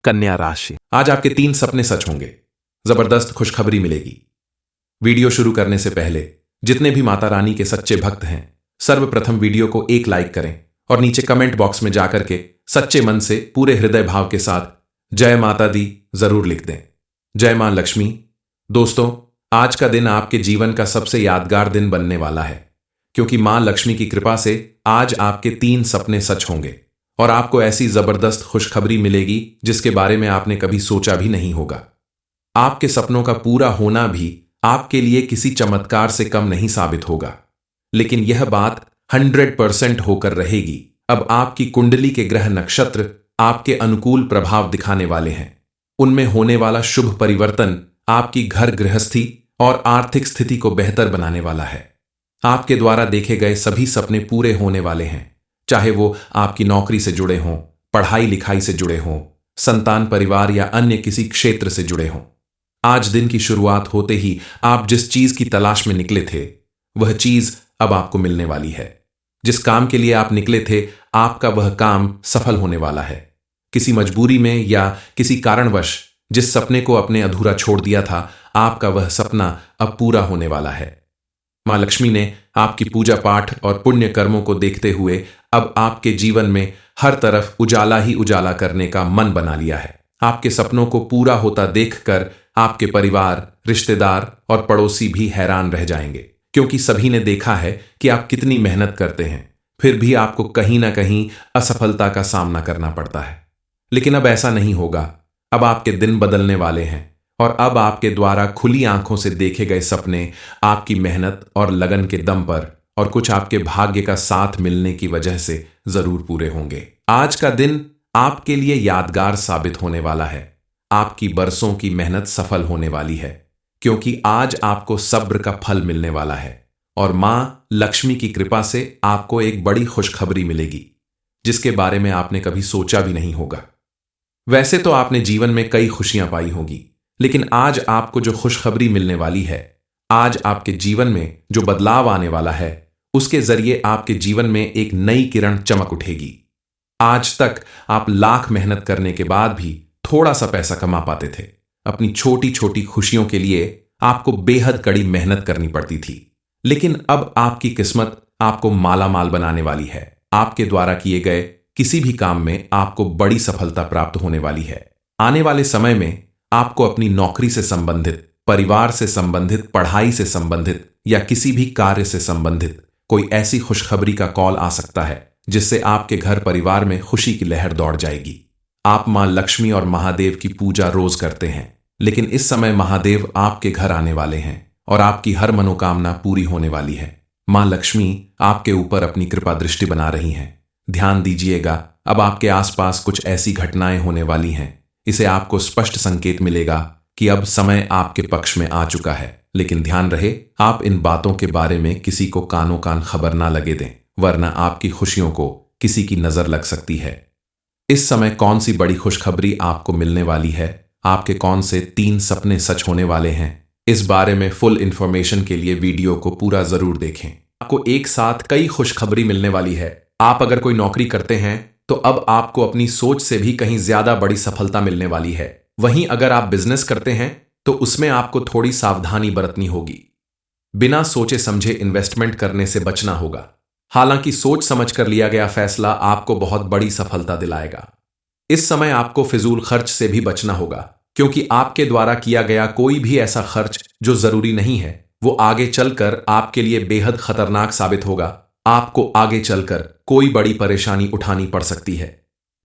कन्या राशि। आज आपके 3 सपने सच होंगे। जबरदस्त खुशखबरी मिलेगी। वीडियो शुरू करने से पहले जितने भी माता रानी के सच्चे भक्त हैं, सर्वप्रथम वीडियो को एक लाइक करें और नीचे कमेंट बॉक्स में जाकर के सच्चे मन से पूरे हृदय भाव के साथ जय माता दी जरूर लिख दें। जय मां लक्ष्मी। दोस्तों, आज का दिन आपके जीवन का सबसे यादगार दिन बनने वाला है, क्योंकि मां लक्ष्मी की कृपा से आज आपके 3 सपने सच होंगे और आपको ऐसी जबरदस्त खुशखबरी मिलेगी जिसके बारे में आपने कभी सोचा भी नहीं होगा। आपके सपनों का पूरा होना भी आपके लिए किसी चमत्कार से कम नहीं साबित होगा, लेकिन यह बात 100% होकर रहेगी। अब आपकी कुंडली के ग्रह नक्षत्र आपके अनुकूल प्रभाव दिखाने वाले हैं। उनमें होने वाला शुभ परिवर्तन आपकी घर गृहस्थी और आर्थिक स्थिति को बेहतर बनाने वाला है। आपके द्वारा देखे गए सभी सपने पूरे होने वाले हैं, चाहे वो आपकी नौकरी से जुड़े हों, पढ़ाई लिखाई से जुड़े हों, संतान परिवार या अन्य किसी क्षेत्र से जुड़े हों। आज दिन की शुरुआत होते ही आप जिस चीज की तलाश में निकले थे, वह चीज अब आपको मिलने वाली है। जिस काम के लिए आप निकले थे, आपका वह काम सफल होने वाला है। किसी मजबूरी में या किसी कारणवश जिस सपने को अपने अधूरा छोड़ दिया था, आपका वह सपना अब पूरा होने वाला है। मां लक्ष्मी ने आपकी पूजा पाठ और पुण्य कर्मों को देखते हुए अब आपके जीवन में हर तरफ उजाला ही उजाला करने का मन बना लिया है। आपके सपनों को पूरा होता देखकर आपके परिवार, रिश्तेदार और पड़ोसी भी हैरान रह जाएंगे, क्योंकि सभी ने देखा है कि आप कितनी मेहनत करते हैं, फिर भी आपको कहीं ना कहीं असफलता का सामना करना पड़ता है। लेकिन अब ऐसा नहीं होगा। अब आपके दिन बदलने वाले हैं और अब आपके द्वारा खुली आंखों से देखे गए सपने आपकी मेहनत और लगन के दम पर और कुछ आपके भाग्य का साथ मिलने की वजह से जरूर पूरे होंगे। आज का दिन आपके लिए यादगार साबित होने वाला है। आपकी बरसों की मेहनत सफल होने वाली है, क्योंकि आज आपको सब्र का फल मिलने वाला है और मां लक्ष्मी की कृपा से आपको एक बड़ी खुशखबरी मिलेगी, जिसके बारे में आपने कभी सोचा भी नहीं होगा। वैसे तो आपने जीवन में कई खुशियां पाई होंगी, लेकिन आज आपको जो खुशखबरी मिलने वाली है, आज आपके जीवन में जो बदलाव आने वाला है, उसके जरिए आपके जीवन में एक नई किरण चमक उठेगी। आज तक आप लाख मेहनत करने के बाद भी थोड़ा सा पैसा कमा पाते थे। अपनी छोटी छोटी खुशियों के लिए आपको बेहद कड़ी मेहनत करनी पड़ती थी, लेकिन अब आपकी किस्मत आपको माला माल बनाने वाली है। आपके द्वारा किए गए किसी भी काम में आपको बड़ी सफलता प्राप्त होने वाली है। आने वाले समय में आपको अपनी नौकरी से संबंधित, परिवार से संबंधित, पढ़ाई से संबंधित या किसी भी कार्य से संबंधित कोई ऐसी खुशखबरी का कॉल आ सकता है जिससे आपके घर परिवार में खुशी की लहर दौड़ जाएगी। आप मां लक्ष्मी और महादेव की पूजा रोज करते हैं, लेकिन इस समय महादेव आपके घर आने वाले हैं और आपकी हर मनोकामना पूरी होने वाली है। मां लक्ष्मी आपके ऊपर अपनी कृपा दृष्टि बना रही हैं। ध्यान दीजिएगा, अब आपके आसपास कुछ ऐसी घटनाएं होने वाली हैं, इसे आपको स्पष्ट संकेत मिलेगा कि अब समय आपके पक्ष में आ चुका है। लेकिन ध्यान रहे, आप इन बातों के बारे में किसी को कानों कान खबर ना लगे दें, वरना आपकी खुशियों को किसी की नजर लग सकती है। इस समय कौन सी बड़ी खुशखबरी आपको मिलने वाली है, आपके कौन से 3 सपने सच होने वाले हैं, इस बारे में फुल इंफॉर्मेशन के लिए वीडियो को पूरा जरूर देखें। आपको एक साथ कई खुशखबरी मिलने वाली है। आप अगर कोई नौकरी करते हैं तो अब आपको अपनी सोच से भी कहीं ज्यादा बड़ी सफलता मिलने वाली है। वहीं अगर आप बिजनेस करते हैं तो उसमें आपको थोड़ी सावधानी बरतनी होगी। बिना सोचे समझे इन्वेस्टमेंट करने से बचना होगा। हालांकि सोच समझ कर लिया गया फैसला आपको बहुत बड़ी सफलता दिलाएगा। इस समय आपको फिजूल खर्च से भी बचना होगा, क्योंकि आपके द्वारा किया गया कोई भी ऐसा खर्च जो जरूरी नहीं है, वो आगे चलकर आपके लिए बेहद खतरनाक साबित होगा। आपको आगे चलकर कोई बड़ी परेशानी उठानी पड़ सकती है।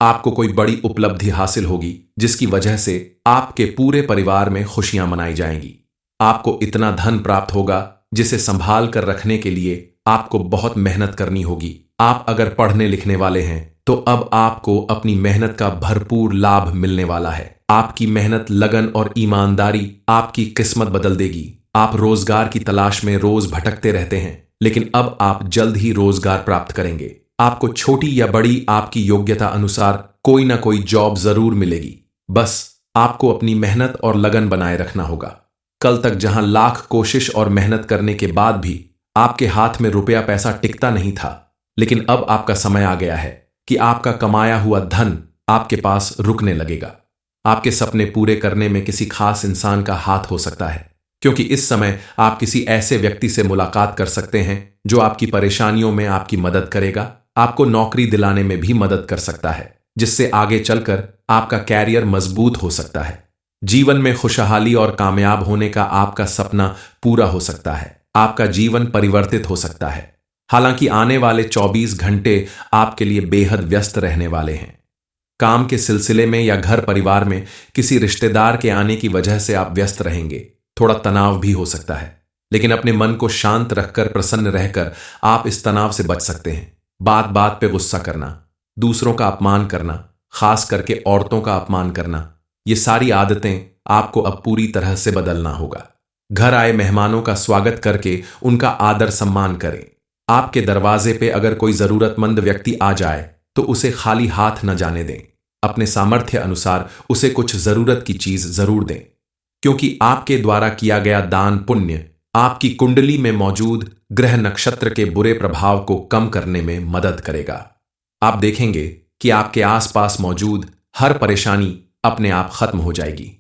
आपको कोई बड़ी उपलब्धि हासिल होगी, जिसकी वजह से आपके पूरे परिवार में खुशियां मनाई जाएंगी। आपको इतना धन प्राप्त होगा जिसे संभाल कर रखने के लिए आपको बहुत मेहनत करनी होगी। आप अगर पढ़ने लिखने वाले हैं तो अब आपको अपनी मेहनत का भरपूर लाभ मिलने वाला है। आपकी मेहनत, लगन और ईमानदारी आपकी किस्मत बदल देगी। आप रोजगार की तलाश में रोज भटकते रहते हैं, लेकिन अब आप जल्द ही रोजगार प्राप्त करेंगे। आपको छोटी या बड़ी आपकी योग्यता अनुसार कोई ना कोई जॉब जरूर मिलेगी। बस आपको अपनी मेहनत और लगन बनाए रखना होगा। कल तक जहां लाख कोशिश और मेहनत करने के बाद भी आपके हाथ में रुपया पैसा टिकता नहीं था, लेकिन अब आपका समय आ गया है कि आपका कमाया हुआ धन आपके पास रुकने लगेगा। आपके सपने पूरे करने में किसी खास इंसान का हाथ हो सकता है, क्योंकि इस समय आप किसी ऐसे व्यक्ति से मुलाकात कर सकते हैं जो आपकी परेशानियों में आपकी मदद करेगा, आपको नौकरी दिलाने में भी मदद कर सकता है, जिससे आगे चलकर आपका कैरियर मजबूत हो सकता है। जीवन में खुशहाली और कामयाब होने का आपका सपना पूरा हो सकता है, आपका जीवन परिवर्तित हो सकता है। हालांकि आने वाले 24 घंटे आपके लिए बेहद व्यस्त रहने वाले हैं। काम के सिलसिले में या घर परिवार में किसी रिश्तेदार के आने की वजह से आप व्यस्त रहेंगे, थोड़ा तनाव भी हो सकता है, लेकिन अपने मन को शांत रखकर प्रसन्न रहकर आप इस तनाव से बच सकते हैं। बात बात पे गुस्सा करना, दूसरों का अपमान करना, खास करके औरतों का अपमान करना, ये सारी आदतें आपको अब पूरी तरह से बदलना होगा। घर आए मेहमानों का स्वागत करके उनका आदर सम्मान करें। आपके दरवाजे पे अगर कोई जरूरतमंद व्यक्ति आ जाए तो उसे खाली हाथ न जाने दें। अपने सामर्थ्य अनुसार उसे कुछ जरूरत की चीज जरूर दें, क्योंकि आपके द्वारा किया गया दान पुण्य आपकी कुंडली में मौजूद ग्रह नक्षत्र के बुरे प्रभाव को कम करने में मदद करेगा। आप देखेंगे कि आपके आसपास मौजूद हर परेशानी अपने आप खत्म हो जाएगी।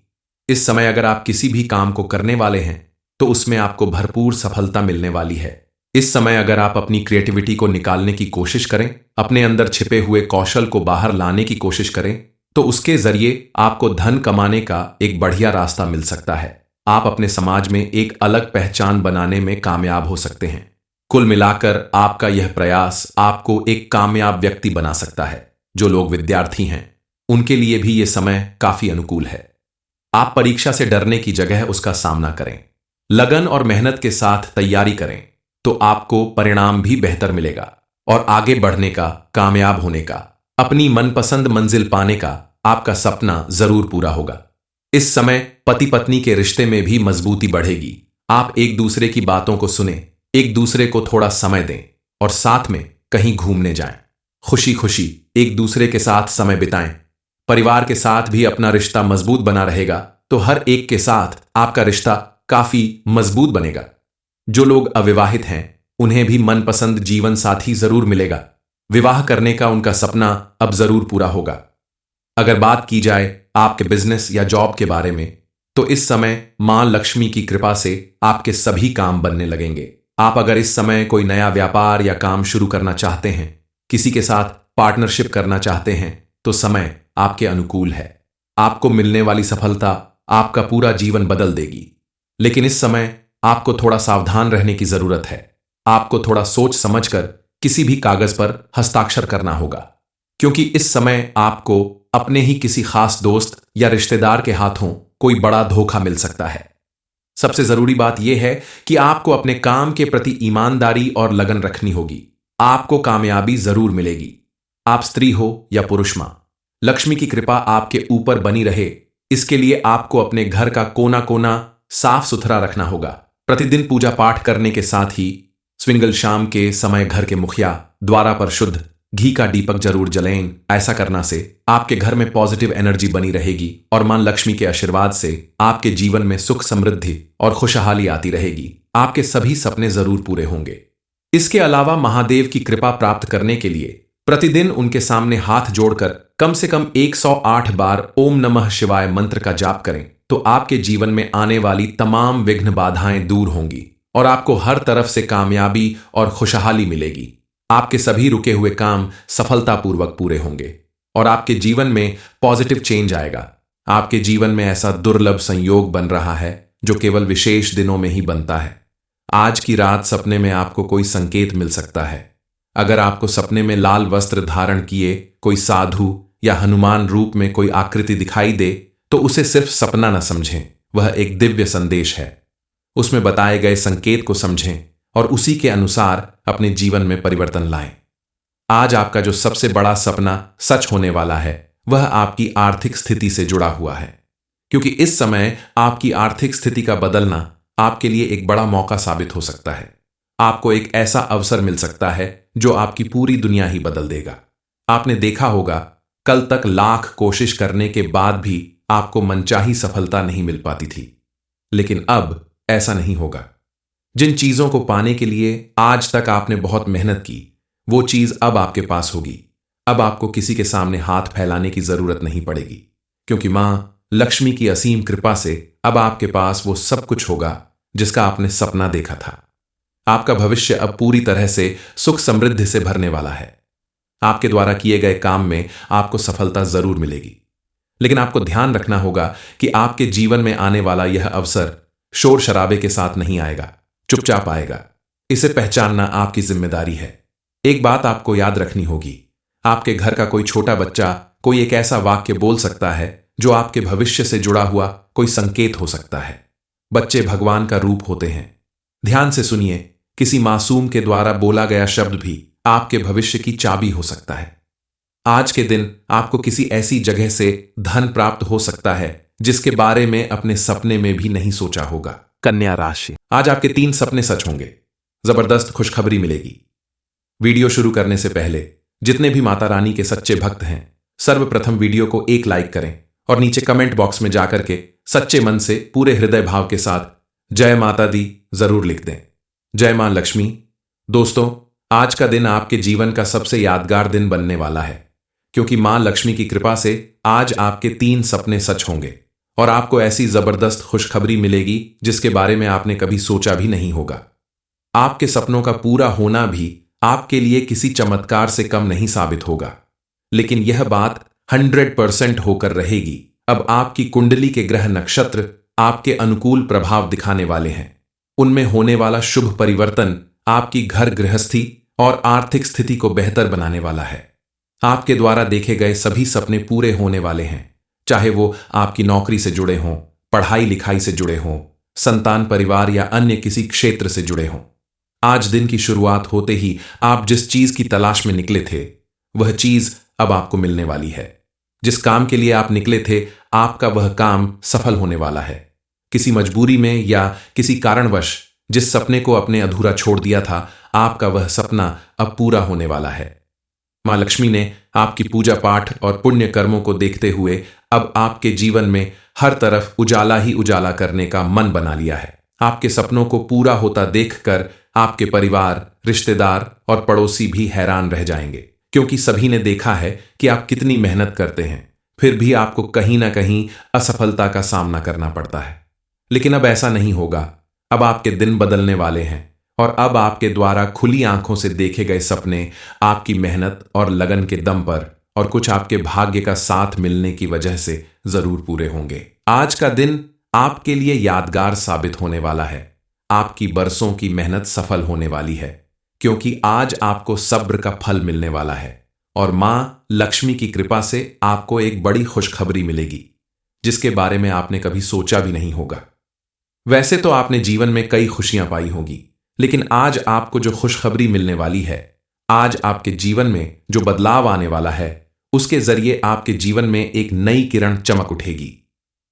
इस समय अगर आप किसी भी काम को करने वाले हैं तो उसमें आपको भरपूर सफलता मिलने वाली है। इस समय अगर आप अपनी क्रिएटिविटी को निकालने की कोशिश करें, अपने अंदर छिपे हुए कौशल को बाहर लाने की कोशिश करें, तो उसके जरिए आपको धन कमाने का एक बढ़िया रास्ता मिल सकता है। आप अपने समाज में एक अलग पहचान बनाने में कामयाब हो सकते हैं। कुल मिलाकर आपका यह प्रयास आपको एक कामयाब व्यक्ति बना सकता है। जो लोग विद्यार्थी हैं उनके लिए भी यह समय काफी अनुकूल है। आप परीक्षा से डरने की जगह उसका सामना करें, लगन और मेहनत के साथ तैयारी करें, तो आपको परिणाम भी बेहतर मिलेगा और आगे बढ़ने का, कामयाब होने का, अपनी मनपसंद मंजिल पाने का आपका सपना जरूर पूरा होगा। इस समय पति पत्नी के रिश्ते में भी मजबूती बढ़ेगी। आप एक दूसरे की बातों को सुने, एक दूसरे को थोड़ा समय दें और साथ में कहीं घूमने जाएं। खुशी खुशी एक दूसरे के साथ समय बिताएं। परिवार के साथ भी अपना रिश्ता मजबूत बना रहेगा, तो हर एक के साथ आपका रिश्ता काफी मजबूत बनेगा। जो लोग अविवाहित हैं उन्हें भी मनपसंद जीवन साथी जरूर मिलेगा। विवाह करने का उनका सपना अब जरूर पूरा होगा। अगर बात की जाए आपके बिजनेस या जॉब के बारे में, तो इस समय मां लक्ष्मी की कृपा से आपके सभी काम बनने लगेंगे। आप अगर इस समय कोई नया व्यापार या काम शुरू करना चाहते हैं, किसी के साथ पार्टनरशिप करना चाहते हैं, तो समय आपके अनुकूल है। आपको मिलने वाली सफलता आपका पूरा जीवन बदल देगी। लेकिन इस समय आपको थोड़ा सावधान रहने की जरूरत है। आपको थोड़ा सोच समझकर किसी भी कागज पर हस्ताक्षर करना होगा, क्योंकि इस समय आपको अपने ही किसी खास दोस्त या रिश्तेदार के हाथों कोई बड़ा धोखा मिल सकता है। सबसे जरूरी बात यह है कि आपको अपने काम के प्रति ईमानदारी और लगन रखनी होगी। आपको कामयाबी जरूर मिलेगी। आप स्त्री हो या पुरुष मां, लक्ष्मी की कृपा आपके ऊपर बनी रहे, इसके लिए आपको अपने घर का कोना कोना साफ सुथरा रखना होगा। प्रतिदिन पूजा पाठ करने के साथ ही स्विंगल शाम के समय घर के मुखिया द्वारा पर शुद्ध घी का दीपक जरूर जलाएं। ऐसा करना से आपके घर में पॉजिटिव एनर्जी बनी रहेगी और मां लक्ष्मी के आशीर्वाद से आपके जीवन में सुख, समृद्धि और खुशहाली आती रहेगी। आपके सभी सपने जरूर पूरे होंगे। इसके अलावा महादेव की कृपा प्राप्त करने के लिए प्रतिदिन उनके सामने हाथ जोड़कर कम से कम 108 बार ओम नमः शिवाय मंत्र का जाप करें, तो आपके जीवन में आने वाली तमाम विघ्न बाधाएं दूर होंगी और आपको हर तरफ से कामयाबी और खुशहाली मिलेगी। आपके सभी रुके हुए काम सफलतापूर्वक पूरे होंगे और आपके जीवन में पॉजिटिव चेंज आएगा। आपके जीवन में ऐसा दुर्लभ संयोग बन रहा है जो केवल विशेष दिनों में ही बनता है। आज की रात सपने में आपको कोई संकेत मिल सकता है। अगर आपको सपने में लाल वस्त्र धारण किए कोई साधु या हनुमान रूप में कोई आकृति दिखाई दे, तो उसे सिर्फ सपना न समझें, वह एक दिव्य संदेश है। उसमें बताए गए संकेत को समझें और उसी के अनुसार अपने जीवन में परिवर्तन लाएं। आज आपका जो सबसे बड़ा सपना सच होने वाला है वह आपकी आर्थिक स्थिति से जुड़ा हुआ है, क्योंकि इस समय आपकी आर्थिक स्थिति का बदलना आपके लिए एक बड़ा मौका साबित हो सकता है। आपको एक ऐसा अवसर मिल सकता है जो आपकी पूरी दुनिया ही बदल देगा। आपने देखा होगा, कल तक लाख कोशिश करने के बाद भी आपको मनचाही सफलता नहीं मिल पाती थी, लेकिन अब ऐसा नहीं होगा। जिन चीजों को पाने के लिए आज तक आपने बहुत मेहनत की, वो चीज अब आपके पास होगी। अब आपको किसी के सामने हाथ फैलाने की जरूरत नहीं पड़ेगी, क्योंकि मां लक्ष्मी की असीम कृपा से अब आपके पास वो सब कुछ होगा जिसका आपने सपना देखा था। आपका भविष्य अब पूरी तरह से सुख समृद्धि से भरने वाला है। आपके द्वारा किए गए काम में आपको सफलता जरूर मिलेगी, लेकिन आपको ध्यान रखना होगा कि आपके जीवन में आने वाला यह अवसर शोर शराबे के साथ नहीं आएगा, चुपचाप आएगा। इसे पहचानना आपकी जिम्मेदारी है। एक बात आपको याद रखनी होगी, आपके घर का कोई छोटा बच्चा कोई एक ऐसा वाक्य बोल सकता है जो आपके भविष्य से जुड़ा हुआ कोई संकेत हो सकता है। बच्चे भगवान का रूप होते हैं। ध्यान से सुनिए, किसी मासूम के द्वारा बोला गया शब्द भी आपके भविष्य की चाबी हो सकता है। आज के दिन आपको किसी ऐसी जगह से धन प्राप्त हो सकता है जिसके बारे में अपने सपने में भी नहीं सोचा होगा। कन्या राशि। आज आपके 3 सपने सच होंगे। जबरदस्त खुशखबरी मिलेगी। वीडियो शुरू करने से पहले जितने भी माता रानी के सच्चे भक्त हैं, सर्वप्रथम वीडियो को एक लाइक करें और नीचे कमेंट बॉक्स में जाकर के सच्चे मन से पूरे हृदय भाव के साथ जय माता दी जरूर लिख दें। जय मां लक्ष्मी। दोस्तों, आज का दिन आपके जीवन का सबसे यादगार दिन बनने वाला है, क्योंकि मां लक्ष्मी की कृपा से आज आपके 3 सपने सच होंगे और आपको ऐसी जबरदस्त खुशखबरी मिलेगी जिसके बारे में आपने कभी सोचा भी नहीं होगा। आपके सपनों का पूरा होना भी आपके लिए किसी चमत्कार से कम नहीं साबित होगा, लेकिन यह बात 100% होकर रहेगी। अब आपकी कुंडली के ग्रह नक्षत्र आपके अनुकूल प्रभाव दिखाने वाले हैं। उनमें होने वाला शुभ परिवर्तन आपकी घर गृहस्थी और आर्थिक स्थिति को बेहतर बनाने वाला है। आपके द्वारा देखे गए सभी सपने पूरे होने वाले हैं, चाहे वो आपकी नौकरी से जुड़े हों, पढ़ाई लिखाई से जुड़े हों, संतान परिवार या अन्य किसी क्षेत्र से जुड़े हों। आज दिन की शुरुआत होते ही आप जिस चीज की तलाश में निकले थे वह चीज अब आपको मिलने वाली है। जिस काम के लिए आप निकले थे आपका वह काम सफल होने वाला है। किसी मजबूरी में या किसी कारणवश जिस सपने को अपने अधूरा छोड़ दिया था, आपका वह सपना अब पूरा होने वाला है। मां लक्ष्मी ने आपकी पूजा पाठ और पुण्य कर्मों को देखते हुए अब आपके जीवन में हर तरफ उजाला ही उजाला करने का मन बना लिया है। आपके सपनों को पूरा होता देखकर आपके परिवार, रिश्तेदार और पड़ोसी भी हैरान रह जाएंगे, क्योंकि सभी ने देखा है कि आप कितनी मेहनत करते हैं, फिर भी आपको कहीं ना कहीं असफलता का सामना करना पड़ता है। लेकिन अब ऐसा नहीं होगा। अब आपके दिन बदलने वाले हैं और अब आपके द्वारा खुली आंखों से देखे गए सपने आपकी मेहनत और लगन के दम पर और कुछ आपके भाग्य का साथ मिलने की वजह से जरूर पूरे होंगे। आज का दिन आपके लिए यादगार साबित होने वाला है। आपकी बरसों की मेहनत सफल होने वाली है, क्योंकि आज आपको सब्र का फल मिलने वाला है और मां लक्ष्मी की कृपा से आपको एक बड़ी खुशखबरी मिलेगी जिसके बारे में आपने कभी सोचा भी नहीं होगा। वैसे तो आपने जीवन में कई खुशियां पाई होंगी, लेकिन आज आपको जो खुशखबरी मिलने वाली है, आज आपके जीवन में जो बदलाव आने वाला है, उसके जरिए आपके जीवन में एक नई किरण चमक उठेगी।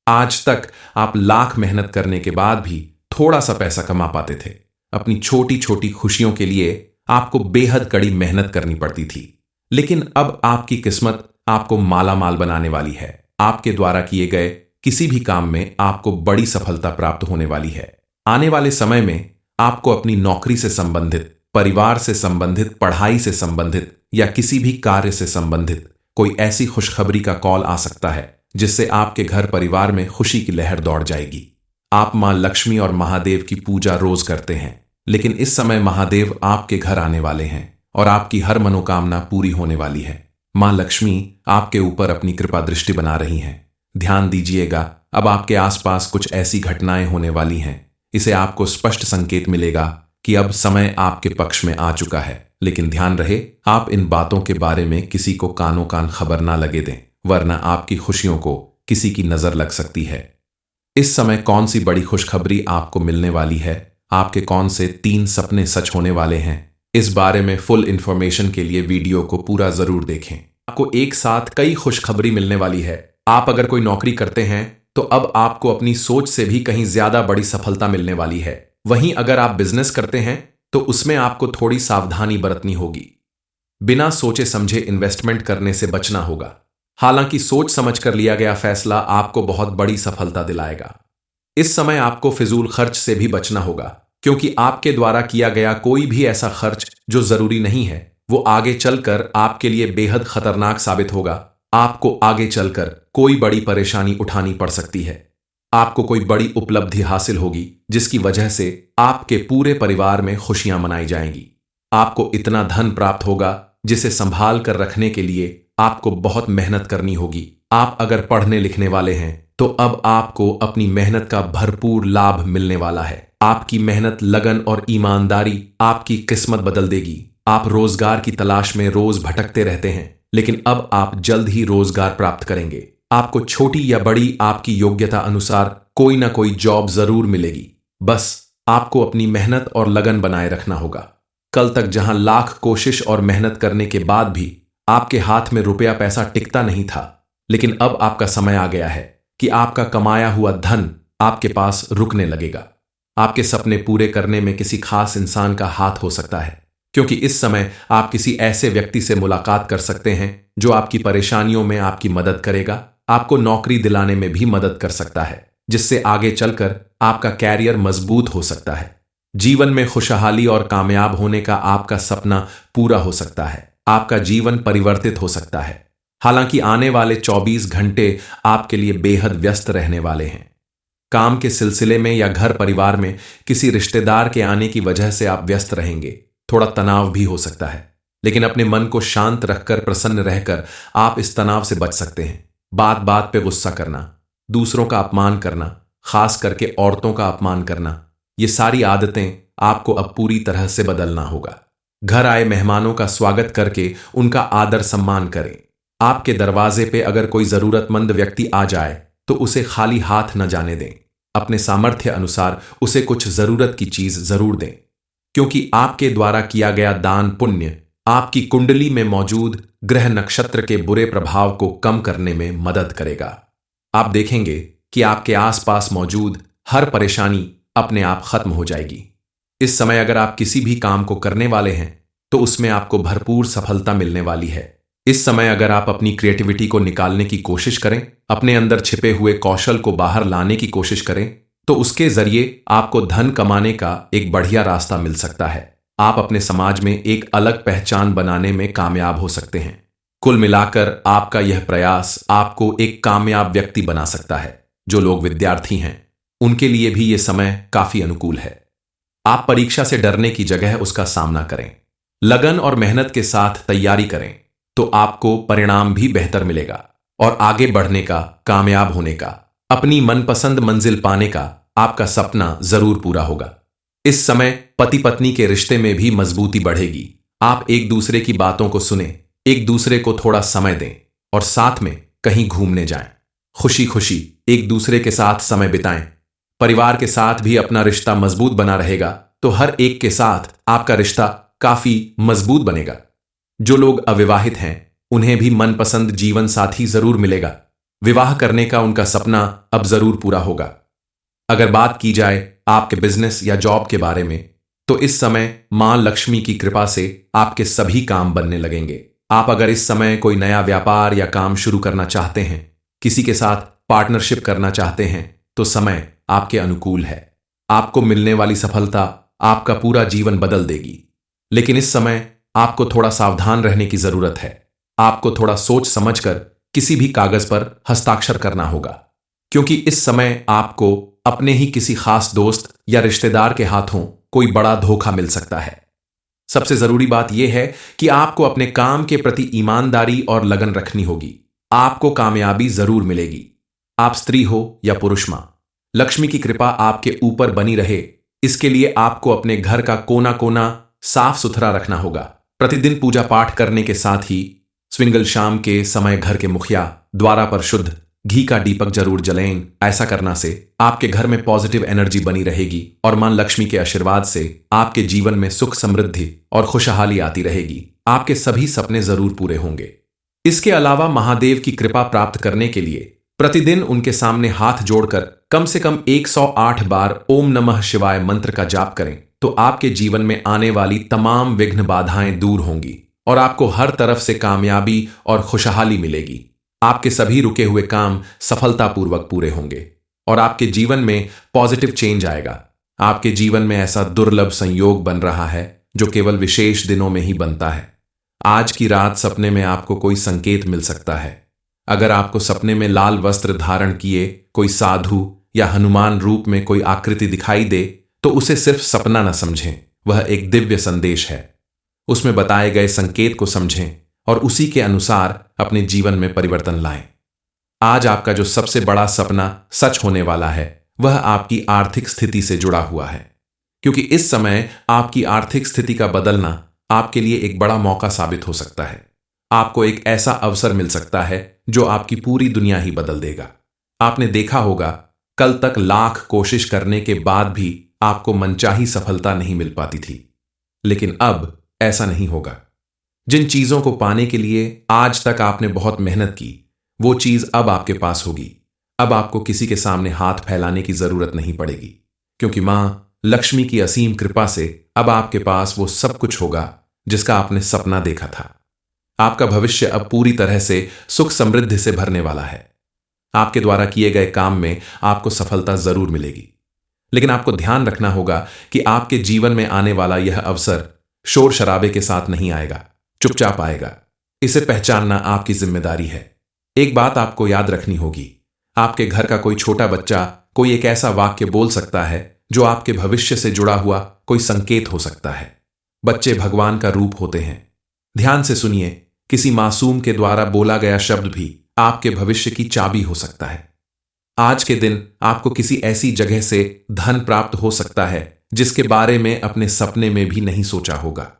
आज तक आप लाख मेहनत करने के बाद भी थोड़ा सा पैसा कमा पाते थे। अपनी छोटी छोटी खुशियों के लिए आपको बेहद कड़ी मेहनत करनी पड़ती थी, लेकिन अब आपकी किस्मत आपको माला माल बनाने वाली है। आपके द्वारा किए गए किसी भी काम में आपको बड़ी सफलता प्राप्त होने वाली है। आने वाले समय में आपको अपनी नौकरी से संबंधित, परिवार से संबंधित, पढ़ाई से संबंधित या किसी भी कार्य से संबंधित कोई ऐसी खुशखबरी का कॉल आ सकता है जिससे आपके घर परिवार में खुशी की लहर दौड़ जाएगी। आप मां लक्ष्मी और महादेव की पूजा रोज करते हैं, लेकिन इस समय महादेव आपके घर आने वाले हैं और आपकी हर मनोकामना पूरी होने वाली है। मां लक्ष्मी आपके ऊपर अपनी कृपा दृष्टि बना रही हैं। ध्यान दीजिएगा, अब आपके आसपास कुछ ऐसी घटनाएं होने वाली हैं, इसे आपको स्पष्ट संकेत मिलेगा कि अब समय आपके पक्ष में आ चुका है। लेकिन ध्यान रहे, आप इन बातों के बारे में किसी को कानों कान खबर ना लगे दें, वरना आपकी खुशियों को किसी की नजर लग सकती है। इस समय कौन सी बड़ी खुशखबरी आपको मिलने वाली है, आपके कौन से 3 सपने सच होने वाले हैं, इस बारे में फुल इंफॉर्मेशन के लिए वीडियो को पूरा जरूर देखें। आपको एक साथ कई खुशखबरी मिलने वाली है। आप अगर कोई नौकरी करते हैं तो अब आपको अपनी सोच से भी कहीं ज्यादा बड़ी सफलता मिलने वाली है। वहीं अगर आप बिजनेस करते हैं तो उसमें आपको थोड़ी सावधानी बरतनी होगी। बिना सोचे समझे इन्वेस्टमेंट करने से बचना होगा। हालांकि सोच समझ कर लिया गया फैसला आपको बहुत बड़ी सफलता दिलाएगा। इस समय आपको फिजूल खर्च से भी बचना होगा, क्योंकि आपके द्वारा किया गया कोई भी ऐसा खर्च जो जरूरी नहीं है वो आगे चलकर आपके लिए बेहद खतरनाक साबित होगा आपको आगे चलकर कोई बड़ी परेशानी उठानी पड़ सकती है। आपको कोई बड़ी उपलब्धि हासिल होगी जिसकी वजह से आपके पूरे परिवार में खुशियां मनाई जाएंगी। आपको इतना धन प्राप्त होगा जिसे संभाल कर रखने के लिए आपको बहुत मेहनत करनी होगी। आप अगर पढ़ने लिखने वाले हैं तो अब आपको अपनी मेहनत का भरपूर लाभ मिलने वाला है। आपकी मेहनत, लगन और ईमानदारी आपकी किस्मत बदल देगी। आप रोजगार की तलाश में रोज भटकते रहते हैं, लेकिन अब आप जल्द ही रोजगार प्राप्त करेंगे। आपको छोटी या बड़ी आपकी योग्यता अनुसार कोई ना कोई जॉब जरूर मिलेगी। बस आपको अपनी मेहनत और लगन बनाए रखना होगा। कल तक जहां लाख कोशिश और मेहनत करने के बाद भी आपके हाथ में रुपया पैसा टिकता नहीं था, लेकिन अब आपका समय आ गया है कि आपका कमाया हुआ धन आपके पास रुकने लगेगा। आपके सपने पूरे करने में किसी खास इंसान का हाथ हो सकता है, क्योंकि इस समय आप किसी ऐसे व्यक्ति से मुलाकात कर सकते हैं जो आपकी परेशानियों में आपकी मदद करेगा, आपको नौकरी दिलाने में भी मदद कर सकता है, जिससे आगे चलकर आपका कैरियर मजबूत हो सकता है। जीवन में खुशहाली और कामयाब होने का आपका सपना पूरा हो सकता है। आपका जीवन परिवर्तित हो सकता है। हालांकि आने वाले 24 घंटे आपके लिए बेहद व्यस्त रहने वाले हैं। काम के सिलसिले में या घर परिवार में किसी रिश्तेदार के आने की वजह से आप व्यस्त रहेंगे। थोड़ा तनाव भी हो सकता है, लेकिन अपने मन को शांत रखकर, प्रसन्न रहकर आप इस तनाव से बच सकते हैं। बात बात पे गुस्सा करना, दूसरों का अपमान करना, खास करके औरतों का अपमान करना, ये सारी आदतें आपको अब पूरी तरह से बदलना होगा। घर आए मेहमानों का स्वागत करके उनका आदर सम्मान करें। आपके दरवाजे पे अगर कोई जरूरतमंद व्यक्ति आ जाए तो उसे खाली हाथ न जाने दें। अपने सामर्थ्य अनुसार उसे कुछ जरूरत की चीज जरूर दें, क्योंकि आपके द्वारा किया गया दान पुण्य आपकी कुंडली में मौजूद ग्रह नक्षत्र के बुरे प्रभाव को कम करने में मदद करेगा। आप देखेंगे कि आपके आसपास मौजूद हर परेशानी अपने आप खत्म हो जाएगी। इस समय अगर आप किसी भी काम को करने वाले हैं तो उसमें आपको भरपूर सफलता मिलने वाली है। इस समय अगर आप अपनी क्रिएटिविटी को निकालने की कोशिश करें, अपने अंदर छिपे हुए कौशल को बाहर लाने की कोशिश करें, तो उसके जरिए आपको धन कमाने का एक बढ़िया रास्ता मिल सकता है। आप अपने समाज में एक अलग पहचान बनाने में कामयाब हो सकते हैं। कुल मिलाकर आपका यह प्रयास आपको एक कामयाब व्यक्ति बना सकता है। जो लोग विद्यार्थी हैं उनके लिए भी यह समय काफी अनुकूल है। आप परीक्षा से डरने की जगह उसका सामना करें, लगन और मेहनत के साथ तैयारी करें, तो आपको परिणाम भी बेहतर मिलेगा और आगे बढ़ने का, कामयाब होने का, अपनी मनपसंद मंजिल पाने का आपका सपना जरूर पूरा होगा। इस समय पति पत्नी के रिश्ते में भी मजबूती बढ़ेगी। आप एक दूसरे की बातों को सुने, एक दूसरे को थोड़ा समय दें और साथ में कहीं घूमने जाएं। खुशी खुशी एक दूसरे के साथ समय बिताएं। परिवार के साथ भी अपना रिश्ता मजबूत बना रहेगा, तो हर एक के साथ आपका रिश्ता काफी मजबूत बनेगा। जो लोग अविवाहित हैं उन्हें भी मनपसंद जीवन साथी जरूर मिलेगा। विवाह करने का उनका सपना अब जरूर पूरा होगा। अगर बात की जाए आपके बिजनेस या जॉब के बारे में, तो इस समय मां लक्ष्मी की कृपा से आपके सभी काम बनने लगेंगे। आप अगर इस समय कोई नया व्यापार या काम शुरू करना चाहते हैं, किसी के साथ पार्टनरशिप करना चाहते हैं, तो समय आपके अनुकूल है। आपको मिलने वाली सफलता आपका पूरा जीवन बदल देगी। लेकिन इस समय आपको थोड़ा सावधान रहने की जरूरत है। आपको थोड़ा सोच समझकर किसी भी कागज पर हस्ताक्षर करना होगा, क्योंकि इस समय आपको अपने ही किसी खास दोस्त या रिश्तेदार के हाथों कोई बड़ा धोखा मिल सकता है। सबसे जरूरी बात यह है कि आपको अपने काम के प्रति ईमानदारी और लगन रखनी होगी। आपको कामयाबी जरूर मिलेगी। आप स्त्री हो या पुरुष मां, लक्ष्मी की कृपा आपके ऊपर बनी रहे, इसके लिए आपको अपने घर का कोना कोना साफ सुथरा रखना होगा। प्रतिदिन पूजा पाठ करने के साथ ही स्विंगल शाम के समय घर के मुखिया द्वारा पर शुद्ध घी का दीपक जरूर जलें। ऐसा करना से आपके घर में पॉजिटिव एनर्जी बनी रहेगी और मां लक्ष्मी के आशीर्वाद से आपके जीवन में सुख, समृद्धि और खुशहाली आती रहेगी। आपके सभी सपने जरूर पूरे होंगे। इसके अलावा महादेव की कृपा प्राप्त करने के लिए प्रतिदिन उनके सामने हाथ जोड़कर कम से कम 108 बार ओम नमः शिवाय मंत्र का जाप करें, तो आपके जीवन में आने वाली तमाम विघ्न बाधाएं दूर होंगी और आपको हर तरफ से कामयाबी और खुशहाली मिलेगी। आपके सभी रुके हुए काम सफलतापूर्वक पूरे होंगे और आपके जीवन में पॉजिटिव चेंज आएगा। आपके जीवन में ऐसा दुर्लभ संयोग बन रहा है जो केवल विशेष दिनों में ही बनता है। आज की रात सपने में आपको कोई संकेत मिल सकता है। अगर आपको सपने में लाल वस्त्र धारण किए कोई साधु या हनुमान रूप में कोई आकृति दिखाई दे तो उसे सिर्फ सपना न समझें, वह एक दिव्य संदेश है। उसमें बताए गए संकेत को समझें और उसी के अनुसार अपने जीवन में परिवर्तन लाएं। आज आपका जो सबसे बड़ा सपना सच होने वाला है वह आपकी आर्थिक स्थिति से जुड़ा हुआ है, क्योंकि इस समय आपकी आर्थिक स्थिति का बदलना आपके लिए एक बड़ा मौका साबित हो सकता है। आपको एक ऐसा अवसर मिल सकता है जो आपकी पूरी दुनिया ही बदल देगा। आपने देखा होगा कल तक लाख कोशिश करने के बाद भी आपको मनचाही सफलता नहीं मिल पाती थी, लेकिन अब ऐसा नहीं होगा। जिन चीजों को पाने के लिए आज तक आपने बहुत मेहनत की वो चीज अब आपके पास होगी। अब आपको किसी के सामने हाथ फैलाने की जरूरत नहीं पड़ेगी, क्योंकि मां लक्ष्मी की असीम कृपा से अब आपके पास वो सब कुछ होगा जिसका आपने सपना देखा था। आपका भविष्य अब पूरी तरह से सुख समृद्धि से भरने वाला है। आपके द्वारा किए गए काम में आपको सफलता जरूर मिलेगी, लेकिन आपको ध्यान रखना होगा कि आपके जीवन में आने वाला यह अवसर शोर शराबे के साथ नहीं आएगा, चुपचाप आएगा। इसे पहचानना आपकी जिम्मेदारी है। एक बात आपको याद रखनी होगी, आपके घर का कोई छोटा बच्चा कोई एक ऐसा वाक्य बोल सकता है जो आपके भविष्य से जुड़ा हुआ कोई संकेत हो सकता है। बच्चे भगवान का रूप होते हैं। ध्यान से सुनिए, किसी मासूम के द्वारा बोला गया शब्द भी आपके भविष्य की चाबी हो सकता है। आज के दिन आपको किसी ऐसी जगह से धन प्राप्त हो सकता है जिसके बारे में अपने सपने में भी नहीं सोचा होगा।